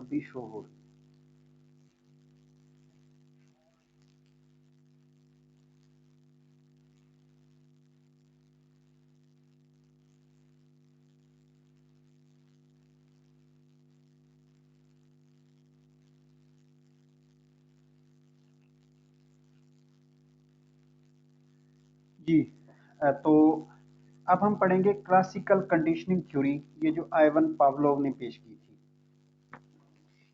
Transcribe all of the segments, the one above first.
अभी शो हो रही। जी। तो अब हम पढ़ेंगे क्लासिकल कंडीशनिंग थ्योरी, ये जो आइवन पावलोव ने पेश की थी।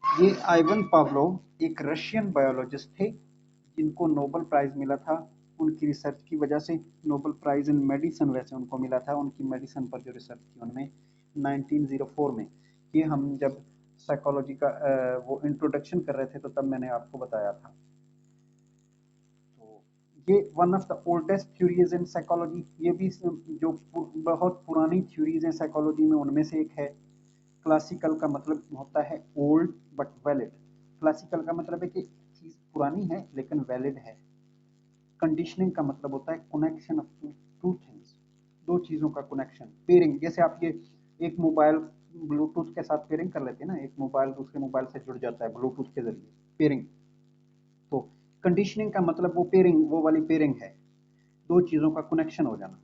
ये आइवन पावलोव एक रशियन बायोलॉजिस्ट थे जिनको नोबेल प्राइज मिला था उनकी रिसर्च की वजह से। नोबेल प्राइज इन मेडिसिन वैसे उनको मिला था, उनकी मेडिसिन पर जो रिसर्च थी उनमें 1904 में। ये हम जब साइकोलॉजी का वो इंट्रोडक्शन कर रहे थे तो तब मैंने आपको बताया था। तो ये one of the oldest theories in psychology, ये भी जो बहुत पुरानी थ्योरीज हैं साइकोलॉजी में उनमें से एक है। क्लासिकल का मतलब होता है ओल्ड बट वैलिड। क्लासिकल का मतलब है कि चीज पुरानी है लेकिन वैलिड है। कंडीशनिंग का मतलब होता है कनेक्शन ऑफ टू थिंग्स, दो चीजों का कनेक्शन, पेयरिंग। जैसे आप ये एक मोबाइल ब्लूटूथ के साथ पेयरिंग कर लेते हैं ना, एक मोबाइल दूसरे मोबाइल से जुड़ जाता है ब्लूटूथ के जरिए, पेयरिंग। तो कंडीशनिंग का मतलब वो पेयरिंग, वो वाली पेयरिंग है, दो चीजों का कनेक्शन हो जाना।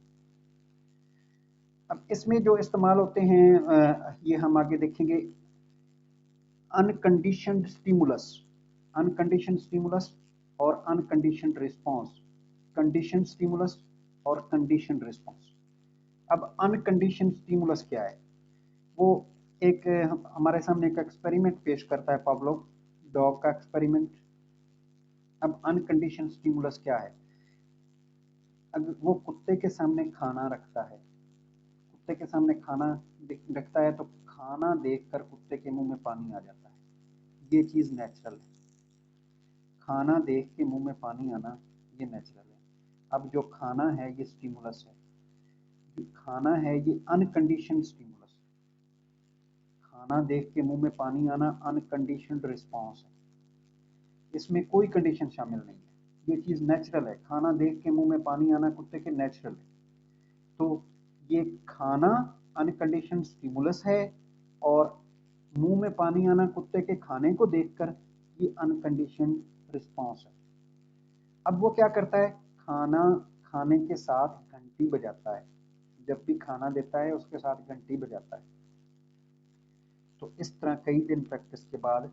अब इसमें जो इस्तेमाल होते हैं ये हम आगे देखेंगे। अनकंडीशनड स्टिमुलस, अनकंडीशनड स्टिमुलस और अनकंडीशनड रिस्पॉन्स, कंडीशन स्टिमुलस और कंडीशन रिस्पॉन्स। अब अनकंडीशन स्टिमुलस क्या है? वो एक हमारे सामने एक एक्सपेरिमेंट पेश करता है पावलोव, डॉग का एक्सपेरिमेंट। अब अनकंडीशन स्टिमुलस क्या है? अगर वो कुत्ते के सामने खाना रखता है, कुत्ते के सामने खाना रखता है तो खाना देखकर कुत्ते के मुंह में पानी आ जाता है, ये चीज नेचुरल है। खाना देख के मुंह में पानी आना ये नेचुरल है। अब जो खाना है ये स्टिमुलस है, जो खाना है ये अनकंडीशन स्टिमुलस है। खाना देख के मुंह में पानी आना अनकंडीशनड रिस्पॉन्स है, इसमें कोई कंडीशन शामिल नहीं है, ये चीज नेचुरल है। खाना देख के मुंह में पानी आना कुत्ते के नेचुरल है। तो ये खाना अनकंडीशन स्टिमुलस है और मुंह में पानी आना कुत्ते के खाने को देखकर ये अनकंडीशन रिस्पॉन्स है। अब वो क्या करता है? खाना खाने के साथ घंटी बजाता है, जब भी खाना देता है उसके साथ घंटी बजाता है। तो इस तरह कई दिन प्रैक्टिस के बाद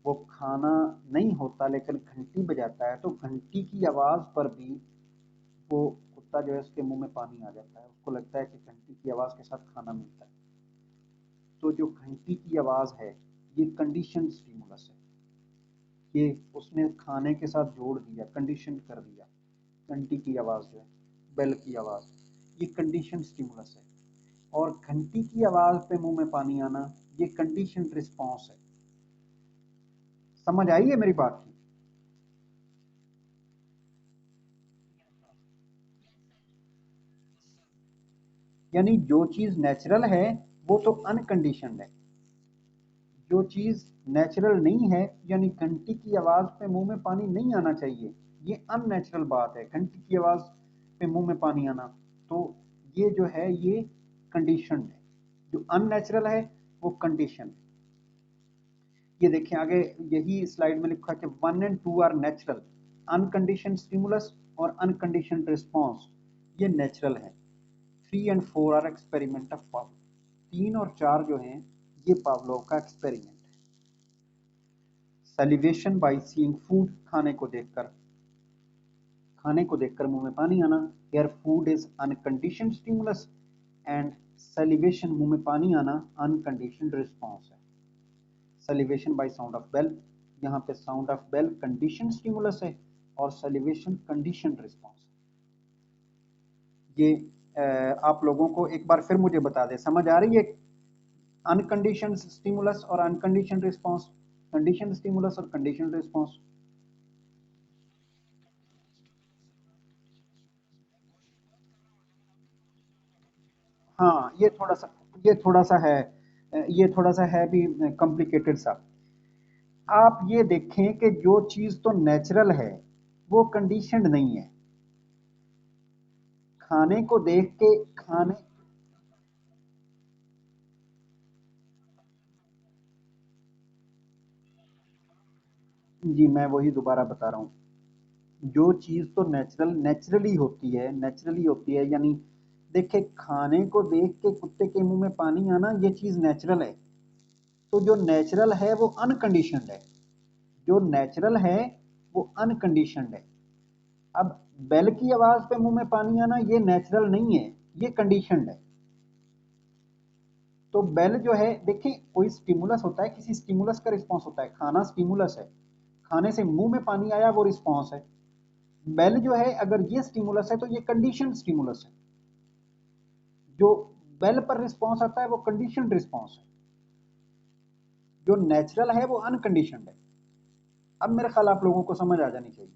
वो खाना नहीं होता लेकिन घंटी बजाता है, तो घंटी की आवाज पर भी वो कुत्ता जो है उसके मुंह में पानी आ जाता है, उसको लगता है कि घंटी की आवाज के साथ खाना मिलता है। तो जो घंटी की आवाज है ये कंडीशन स्टिमुलस है, ये उसने खाने के साथ जोड़ दिया, कंडीशन कर दिया। घंटी की आवाज जो है, बेल की आवाज, ये कंडीशन स्टिमुलस है। और घंटी की आवाज पे मुंह में पानी आना ये कंडीशन रिस्पॉन्स है। समझ आई है मेरी बात की? यानी जो चीज नेचुरल है वो तो अनकंडीशनड है, जो चीज नेचुरल नहीं है यानी घंटी की आवाज पे मुंह में पानी नहीं आना चाहिए, ये अननेचुरल बात है, घंटी की आवाज पे मुंह में पानी आना। तो ये जो है ये कंडीशन है, जो अननेचुरल है वो कंडीशन है। ये देखिए आगे यही स्लाइड में लिखा है कि 1 और 2 आर नेचुरल, अनकंडीशन स्टिमुलस और अनकंडीशन रिस्पॉन्स ये नेचुरल है। 3 और 4 आर एक्सपेरिमेंट ऑफ पावलो, 3 और 4 जो हैं ये पावलोव का एक्सपेरिमेंट है। सैलिवेशन बाय सीइंग फूड, खाने को देखकर मुंह में पानी आना, here food is unconditioned stimulus and salivation मुंह में पानी आना अनकंडीशनड रिस्पॉन्स है। Salivation by sound of bell, यहाँ पे sound of bell condition stimulus है और सैलिवेशन कंडीशन रिस्पॉन्स है। ये आप लोगों को एक बार फिर मुझे बता दें, समझ आ रही है? अनकंडीशन स्टिमुलस और अनकंडीशन रिस्पॉन्स, कंडीशन स्टिमुलस और कंडीशन रिस्पॉन्स। हाँ ये थोड़ा सा है, ये थोड़ा सा है भी कॉम्प्लिकेटेड सा। आप ये देखें कि जो चीज तो नेचुरल है वो कंडीशनड नहीं है। खाने को देख के खाने, जी मैं वही दोबारा बता रहा हूँ। जो चीज़ तो नेचुरली होती है, यानी देखे खाने को देख के कुत्ते के मुंह में पानी आना, ये चीज़ नेचुरल है। तो जो नेचुरल है वो अनकंडीशनड है। जो नेचुरल है वो अनकंडीशनड है। अब बेल की आवाज पे मुंह में पानी आना ये नेचुरल नहीं है, ये कंडीशनड है। तो बेल जो है, देखिए कोई स्टिमुलस होता है, किसी स्टिमुलस का रिस्पॉन्स होता है। खाना स्टिमुलस है, खाने से मुंह में पानी आया वो रिस्पॉन्स है। बेल जो है, अगर ये स्टिमुलस है तो ये कंडीशन स्टिमुलस है। जो बेल पर रिस्पॉन्स आता है वो कंडीशन रिस्पॉन्स है। जो नेचुरल है वो अनकंडीशनड है। अब मेरे ख्याल आप लोगों को समझ आ जानी चाहिए।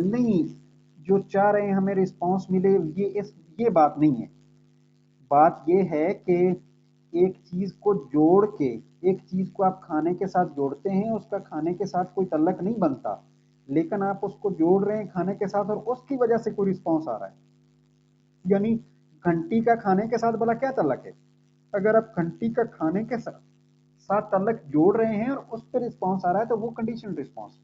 नहीं, जो चाह रहे हैं हमें रिस्पॉन्स मिले, ये बात नहीं है। बात ये है कि एक चीज को जोड़ के, एक चीज को आप खाने के साथ जोड़ते हैं, उसका खाने के साथ कोई तल्लक नहीं बनता, लेकिन आप उसको जोड़ रहे हैं खाने के साथ और उसकी वजह से कोई रिस्पॉन्स आ रहा है। यानी घंटी का खाने के साथ भला क्या तल्लक है? अगर आप घंटी का खाने के साथ साथ तल्लक जोड़ रहे हैं और उस पर रिस्पॉन्स आ रहा है तो वो कंडीशन रिस्पॉन्स।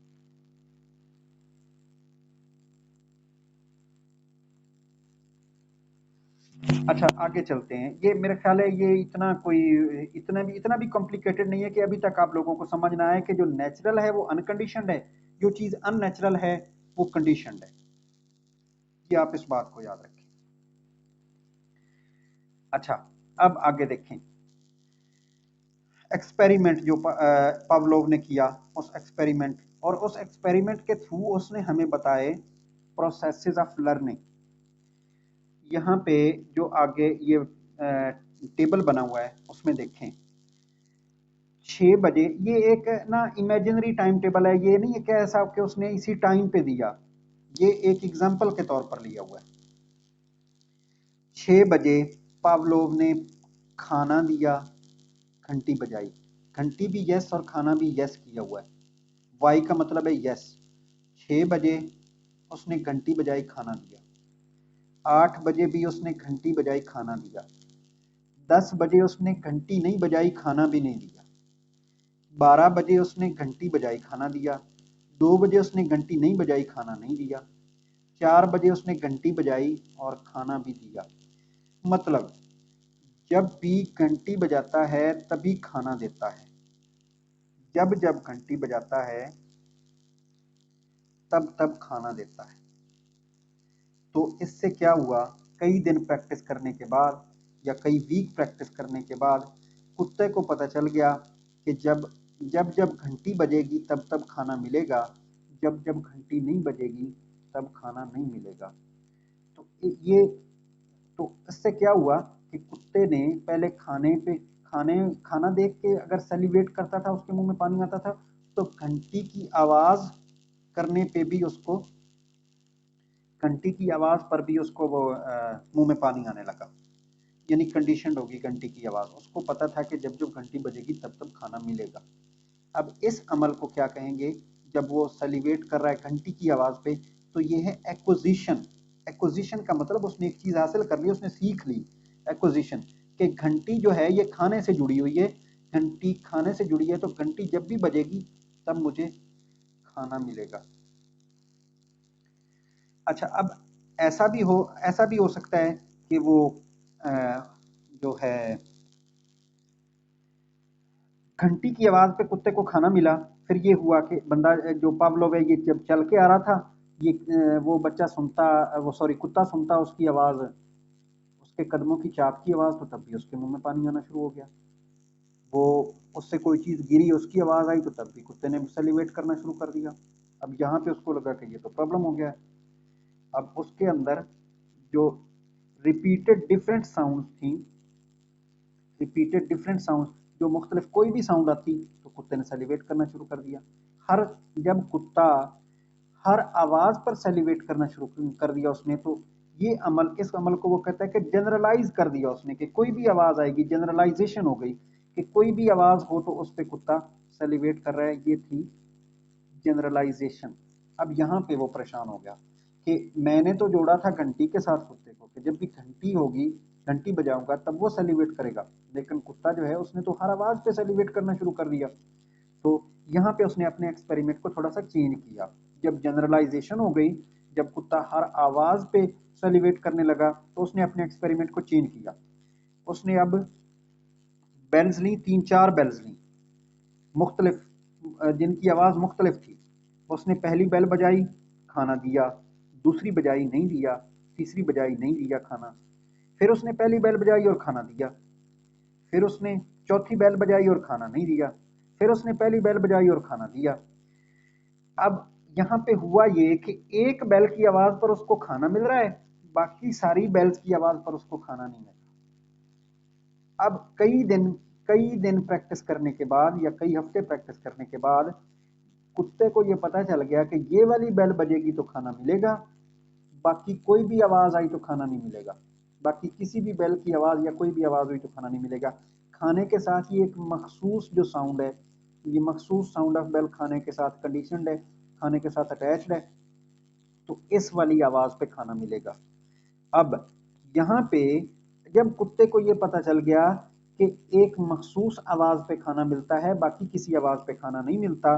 अच्छा आगे चलते हैं। ये मेरे ख्याल है ये इतना भी कॉम्प्लिकेटेड नहीं है कि अभी तक आप लोगों को समझ ना आए कि जो नेचुरल है वो अनकंडीशनड है, जो चीज अननेचुरल है वो कंडीशनड है। ये आप इस बात को याद रखें। अच्छा, अब आगे देखें। एक्सपेरिमेंट जो पावलोव ने किया, उस एक्सपेरिमेंट, और उस एक्सपेरिमेंट के थ्रू उसने हमें बताए प्रोसेसेस ऑफ लर्निंग। यहाँ पे जो आगे ये टेबल बना हुआ है उसमें देखें। 6 बजे, ये एक ना इमेजिनरी टाइम टेबल है, ये नहीं है कि ऐसा कि उसने इसी टाइम पे दिया, ये एक एग्जाम्पल के तौर पर लिया हुआ है। 6 बजे पावलोव ने खाना दिया, घंटी बजाई। घंटी भी यस और खाना भी यस किया हुआ है, वाई का मतलब है यस। 6 बजे उसने घंटी बजाई, खाना दिया। 8 बजे भी उसने घंटी बजाई, खाना दिया। 10 बजे उसने घंटी नहीं बजाई, खाना भी नहीं दिया। 12 बजे उसने घंटी बजाई, खाना दिया। 2 बजे उसने घंटी नहीं बजाई, खाना नहीं दिया। 4 बजे उसने घंटी बजाई और खाना भी दिया। मतलब जब भी घंटी बजाता है तभी खाना देता है। जब जब घंटी बजाता है तब तब खाना देता है। तो इससे क्या हुआ, कई दिन प्रैक्टिस करने के बाद या कई वीक प्रैक्टिस करने के बाद कुत्ते को पता चल गया कि जब जब जब घंटी बजेगी तब तब खाना मिलेगा, जब जब घंटी नहीं बजेगी तब खाना नहीं मिलेगा। तो ये, तो इससे क्या हुआ कि कुत्ते ने पहले खाना देख के अगर सेलिब्रेट करता था, उसके मुंह में पानी आता था, तो घंटी की आवाज करने पे भी उसको, घंटी की आवाज पर भी उसको वो मुंह में पानी आने लगा। यानी कंडीशन होगी घंटी की आवाज, उसको पता था कि जब जब घंटी बजेगी तब तब खाना मिलेगा। अब इस अमल को क्या कहेंगे? जब वो सेलिब्रेट कर रहा है घंटी की आवाज पे, तो ये है एक्विजिशन। एक्विजिशन का मतलब उसने एक चीज हासिल कर ली, उसने सीख ली। एक्विजिशन कि घंटी जो है ये खाने से जुड़ी हुई है, घंटी खाने से जुड़ी है, तो घंटी जब भी बजेगी तब मुझे खाना मिलेगा। अच्छा, अब ऐसा भी हो सकता है कि वो अ, जो है घंटी की आवाज पे कुत्ते को खाना मिला। फिर ये हुआ कि बंदा जो पावलोव है, ये जब चल के आ रहा था, ये वो बच्चा सुनता, वो सॉरी कुत्ता सुनता उसकी आवाज, उसके कदमों की चाप की आवाज, तो तब भी उसके मुंह में पानी आना शुरू हो गया। वो उससे कोई चीज गिरी, उसकी आवाज आई, तो तब भी कुत्ते ने सेलिब्रेट करना शुरू कर दिया। अब यहाँ पे उसको लगा कि ये तो प्रॉब्लम हो गया है। अब उसके अंदर जो रिपीटेड डिफरेंट साउंड थी, रिपीटेड डिफरेंट साउंड, जो मुख्तलिफ कोई भी साउंड आती तो कुत्ते ने सेलिब्रेट करना शुरू कर दिया। हर जब कुत्ता हर आवाज पर सेलिब्रेट करना शुरू कर दिया उसने, तो ये अमल, इस अमल को वो कहता है कि जनरलाइज कर दिया उसने, कि कोई भी आवाज आएगी, जनरलाइजेशन हो गई कि कोई भी आवाज हो तो उस पर कुत्ता सेलिब्रेट कर रहा है। ये थी जनरलाइजेशन। अब यहाँ पे वो परेशान हो गया कि मैंने तो जोड़ा था घंटी के साथ कुत्ते को, कि जब भी घंटी होगी, घंटी बजाऊंगा तब वो सेलिब्रेट करेगा, लेकिन कुत्ता जो है उसने तो हर आवाज पे सेलिब्रेट करना शुरू कर दिया। तो यहाँ पे उसने अपने एक्सपेरिमेंट को थोड़ा सा चेंज किया। जब जनरलाइजेशन हो गई, जब कुत्ता हर आवाज पे सेलिब्रेट करने लगा, तो उसने अपने एक्सपेरिमेंट को चेंज किया। उसने अब बेल्स ली, 3-4 बेल्स ली मुख्तलिफ, जिनकी आवाज मुख्तलिफ थी। उसने पहली बेल बजाई, खाना दिया। दूसरी बजाई, नहीं दिया। तीसरी बजाई, नहीं दिया खाना। फिर उसने पहली बेल बजाई और खाना दिया। फिर उसने चौथी बेल बजाई और खाना नहीं दिया। फिर उसने पहली बेल बजाई और खाना दिया। अब यहाँ पे हुआ ये कि एक बेल की आवाज पर उसको खाना मिल रहा है, बाकी सारी बेल्स की आवाज पर उसको खाना नहीं मिल रहा। अब कई दिन प्रैक्टिस करने के बाद या कई हफ्ते प्रैक्टिस करने के बाद कुत्ते को ये पता चल गया कि ये वाली बेल बजेगी तो खाना मिलेगा, बाकी कोई भी आवाज आई तो खाना नहीं मिलेगा। बाकी किसी भी बेल की आवाज या कोई भी आवाज हुई तो खाना नहीं मिलेगा। खाने के साथ ही एक मखसूस जो साउंड है, ये मखसूस साउंड ऑफ बेल खाने के साथ कंडीशनड है, खाने के साथ अटैच्ड है, तो इस वाली आवाज पे खाना मिलेगा। अब यहाँ पे जब कुत्ते को ये पता चल गया कि एक मखसूस आवाज पे खाना मिलता है, बाकी किसी आवाज पे खाना नहीं मिलता,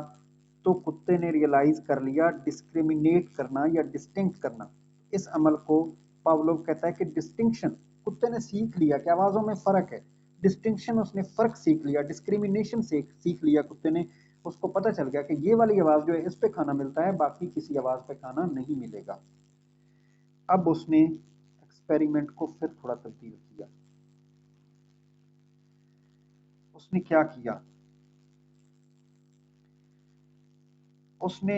तो कुत्ते ने रियलाइज कर लिया डिस्क्रिमिनेट करना या डिस्टिंक्ट करना। इस अमल को पावलोव कहता है कि डिस्टिंक्शन। कुत्ते ने सीख लिया कि आवाजों में फर्क है। डिस्टिंक्शन, उसने फर्क सीख लिया, डिस्क्रिमिनेशन से सीख लिया कुत्ते ने। उसको पता चल गया कि ये वाली आवाज जो है इस पे खाना मिलता है, बाकी किसी आवाज पे खाना नहीं मिलेगा। अब उसने एक्सपेरिमेंट को फिर थोड़ा तब्दील किया। उसने क्या किया, उसने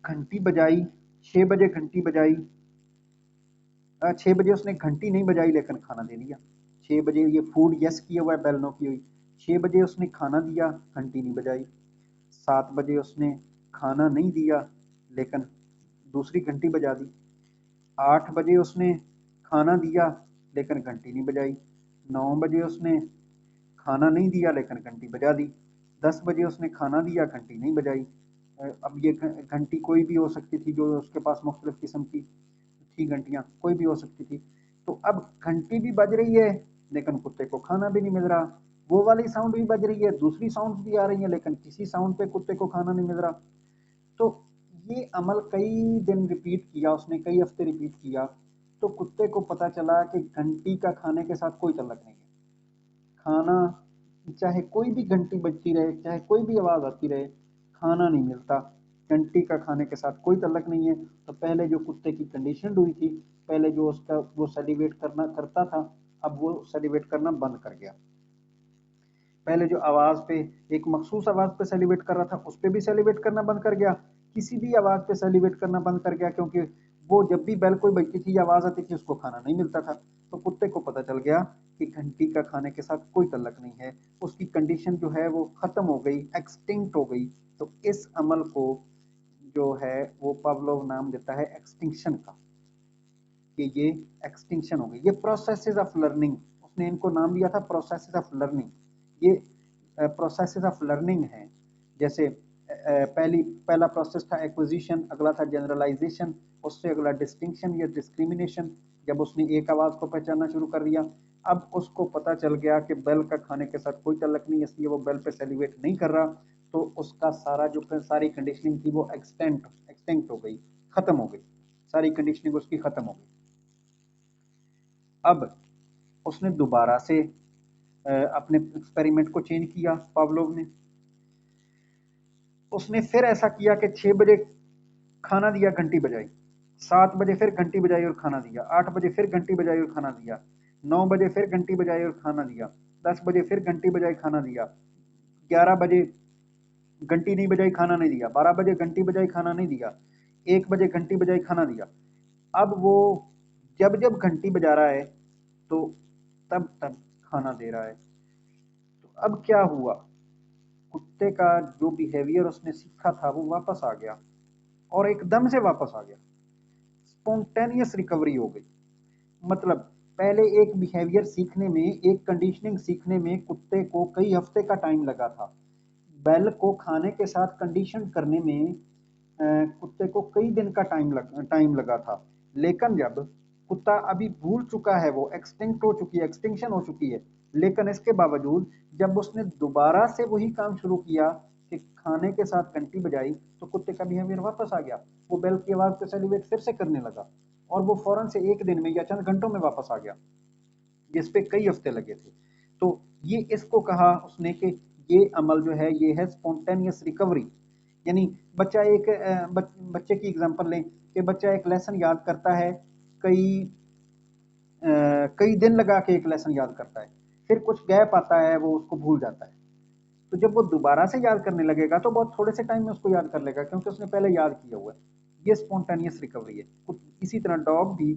घंटी बजाई, 6 बजे घंटी बजाई। 6 बजे उसने घंटी नहीं बजाई लेकिन खाना दे दिया। 6 बजे ये फूड यस किया हुआ है, बेल नो की हुई। 6 बजे उसने खाना दिया, घंटी नहीं बजाई। 7 बजे उसने खाना नहीं दिया लेकिन दूसरी घंटी बजा दी। 8 बजे उसने खाना दिया लेकिन घंटी नहीं बजाई। 9 बजे उसने खाना नहीं दिया लेकिन घंटी बजा दी। 10 बजे उसने खाना दिया, घंटी नहीं बजाई। अब ये घंटी कोई भी हो सकती थी, जो उसके पास मुख्तलिफ किस्म की थी घंटियां, कोई भी हो सकती थी। तो अब घंटी भी बज रही है लेकिन कुत्ते को खाना भी नहीं मिल रहा। वो वाली साउंड भी बज रही है, दूसरी साउंड भी आ रही है, लेकिन किसी साउंड पे कुत्ते को खाना नहीं मिल रहा। तो ये अमल कई दिन रिपीट किया उसने, कई हफ्ते रिपीट किया। तो कुत्ते को पता चला कि घंटी का खाने के साथ कोई तल्लक नहीं है। खाना, चाहे कोई भी घंटी बजती रहे, चाहे कोई भी आवाज आती रहे, खाना नहीं मिलता। घंटी का खाने के साथ कोई तल्लक नहीं है। तो पहले जो कुत्ते की कंडीशन हुई थी, पहले जो उसका वो सेलिब्रेट करना करता था, अब वो सेलिब्रेट करना बंद कर गया। पहले जो आवाज पे, एक मखसूस आवाज पे सेलिब्रेट कर रहा था, उस पे भी सेलिब्रेट करना बंद कर गया। किसी भी आवाज पे सेलिब्रेट करना बंद कर गया, क्योंकि वो जब भी बेल कोई बजती थी, आवाज आती थी, उसको खाना नहीं मिलता था। तो कुत्ते को पता चल गया कि घंटी का खाने के साथ कोई तल्लक नहीं है। उसकी कंडीशन जो है वो खत्म हो गई, एक्सटिंक्ट हो गई। तो इस अमल को जो है वो पावलोव नाम देता है एक्सटिंक्शन का, कि ये एक्सटिंक्शन हो गई। ये प्रोसेसेस ऑफ लर्निंग, उसने इनको नाम दिया था प्रोसेसेस ऑफ लर्निंग। ये प्रोसेसेस ऑफ लर्निंग है। जैसे पहला प्रोसेस था एक्विजिशन, अगला था जनरलाइजेशन, उससे अगला डिस्टिंक्शन या डिस्क्रिमिनेशन। जब उसने एक आवाज को पहचानना शुरू कर दिया, अब उसको पता चल गया कि बेल का खाने के साथ कोई तल्लक नहीं, इसलिए वो बेल पे सेलिब्रेट नहीं कर रहा। तो उसका सारा जो सारी कंडीशनिंग थी वो एक्सटेंट हो गई, खत्म हो गई। सारी कंडीशनिंग उसकी खत्म हो गई। अब उसने दोबारा से अपने एक्सपेरिमेंट को चेंज किया पावलोव ने। उसने फिर ऐसा किया कि 6 बजे खाना दिया, घंटी बजाई। 7 बजे फिर घंटी बजाई और खाना दिया। 8 बजे फिर घंटी बजाई और खाना दिया। 9 बजे फिर घंटी बजाई और खाना दिया। 10 बजे फिर घंटी बजाई, खाना दिया। 11 बजे घंटी नहीं बजाई, खाना नहीं दिया। 12 बजे घंटी बजाई, खाना नहीं दिया। 1 बजे घंटी बजाई, खाना दिया। अब वो जब जब घंटी बजा रहा है तो तब तब खाना दे रहा है। तो अब क्या हुआ, कुत्ते का जो बिहेवियर उसने सीखा था वो वापस आ गया, और एकदम से वापस आ गया। स्पॉन्टेनियस रिकवरी हो गई। मतलब पहले एक बिहेवियर सीखने में, एक कंडीशनिंग सीखने में कुत्ते को कई हफ्ते का टाइम लगा था। बेल को खाने के साथ कंडीशन करने में कुत्ते को कई दिन का टाइम लगा था। लेकिन जब कुत्ता अभी भूल चुका है, वो एक्सटिंक्ट हो चुकी है, एक्सटिंक्शन हो चुकी है, लेकिन इसके बावजूद जब उसने दोबारा से वही काम शुरू किया कि खाने के साथ घंटी बजाई, तो कुत्ते का बिहेवियर वापस आ गया। वो बेल की आवाज को सेलिब्रेट फिर से करने लगा और वो फौरन से एक दिन में या चंद घंटों में वापस आ गया, जिस पे कई हफ्ते लगे थे। तो ये इसको कहा उसने कि ये अमल जो है ये है स्पॉन्टेनियस रिकवरी। यानी बच्चा एक बच्चे की एग्जांपल लें कि बच्चा एक लेसन याद करता है, कई कई दिन लगा के एक लेसन याद करता है, फिर कुछ गैप आता है, वो उसको भूल जाता है। तो जब वो दोबारा से याद करने लगेगा तो बहुत थोड़े से टाइम में उसको याद कर लेगा, क्योंकि उसने पहले याद किया हुआ है। ये स्पॉन्टेनियस रिकवरी है। इसी तरह डॉग भी,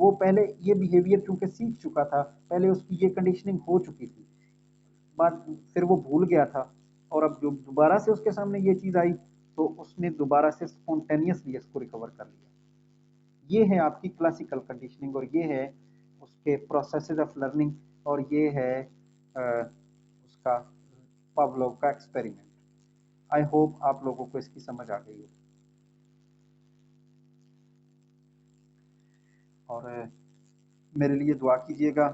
वो पहले ये बिहेवियर चूंकि सीख चुका था, पहले उसकी ये कंडीशनिंग हो चुकी थी, बात फिर वो भूल गया था, और अब जो दोबारा से उसके सामने ये चीज आई तो उसने दोबारा से स्पॉन्टेनियसली इसको रिकवर कर लिया। ये है आपकी क्लासिकल कंडीशनिंग, और ये है उसके प्रोसेसेस ऑफ लर्निंग, और ये है उसका पावलोव का एक्सपेरिमेंट। आई होप आप लोगों को इसकी समझ आ गई हो। और मेरे लिए दुआ कीजिएगा।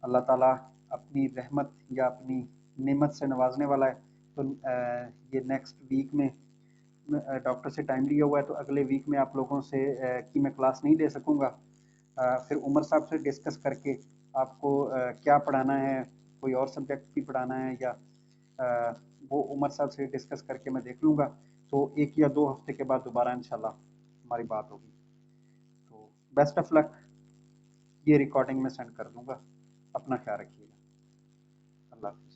अल्लाह ताला अपनी रहमत या अपनी नेमत से नवाजने वाला है। तो ये नेक्स्ट वीक में डॉक्टर से टाइम लिया हुआ है, तो अगले वीक में आप लोगों से की मैं क्लास नहीं ले सकूंगा। फिर उमर साहब से डिस्कस करके आपको क्या पढ़ाना है, कोई और सब्जेक्ट भी पढ़ाना है, या वो उमर साहब से डिस्कस करके मैं देख लूँगा। तो 1 या 2 हफ्ते के बाद दोबारा इंशाल्लाह हमारी बात होगी। तो बेस्ट ऑफ लक। ये रिकॉर्डिंग मैं सेंड कर दूंगा। अपना ख्याल रखिएगा। अल्लाह हाफिज़।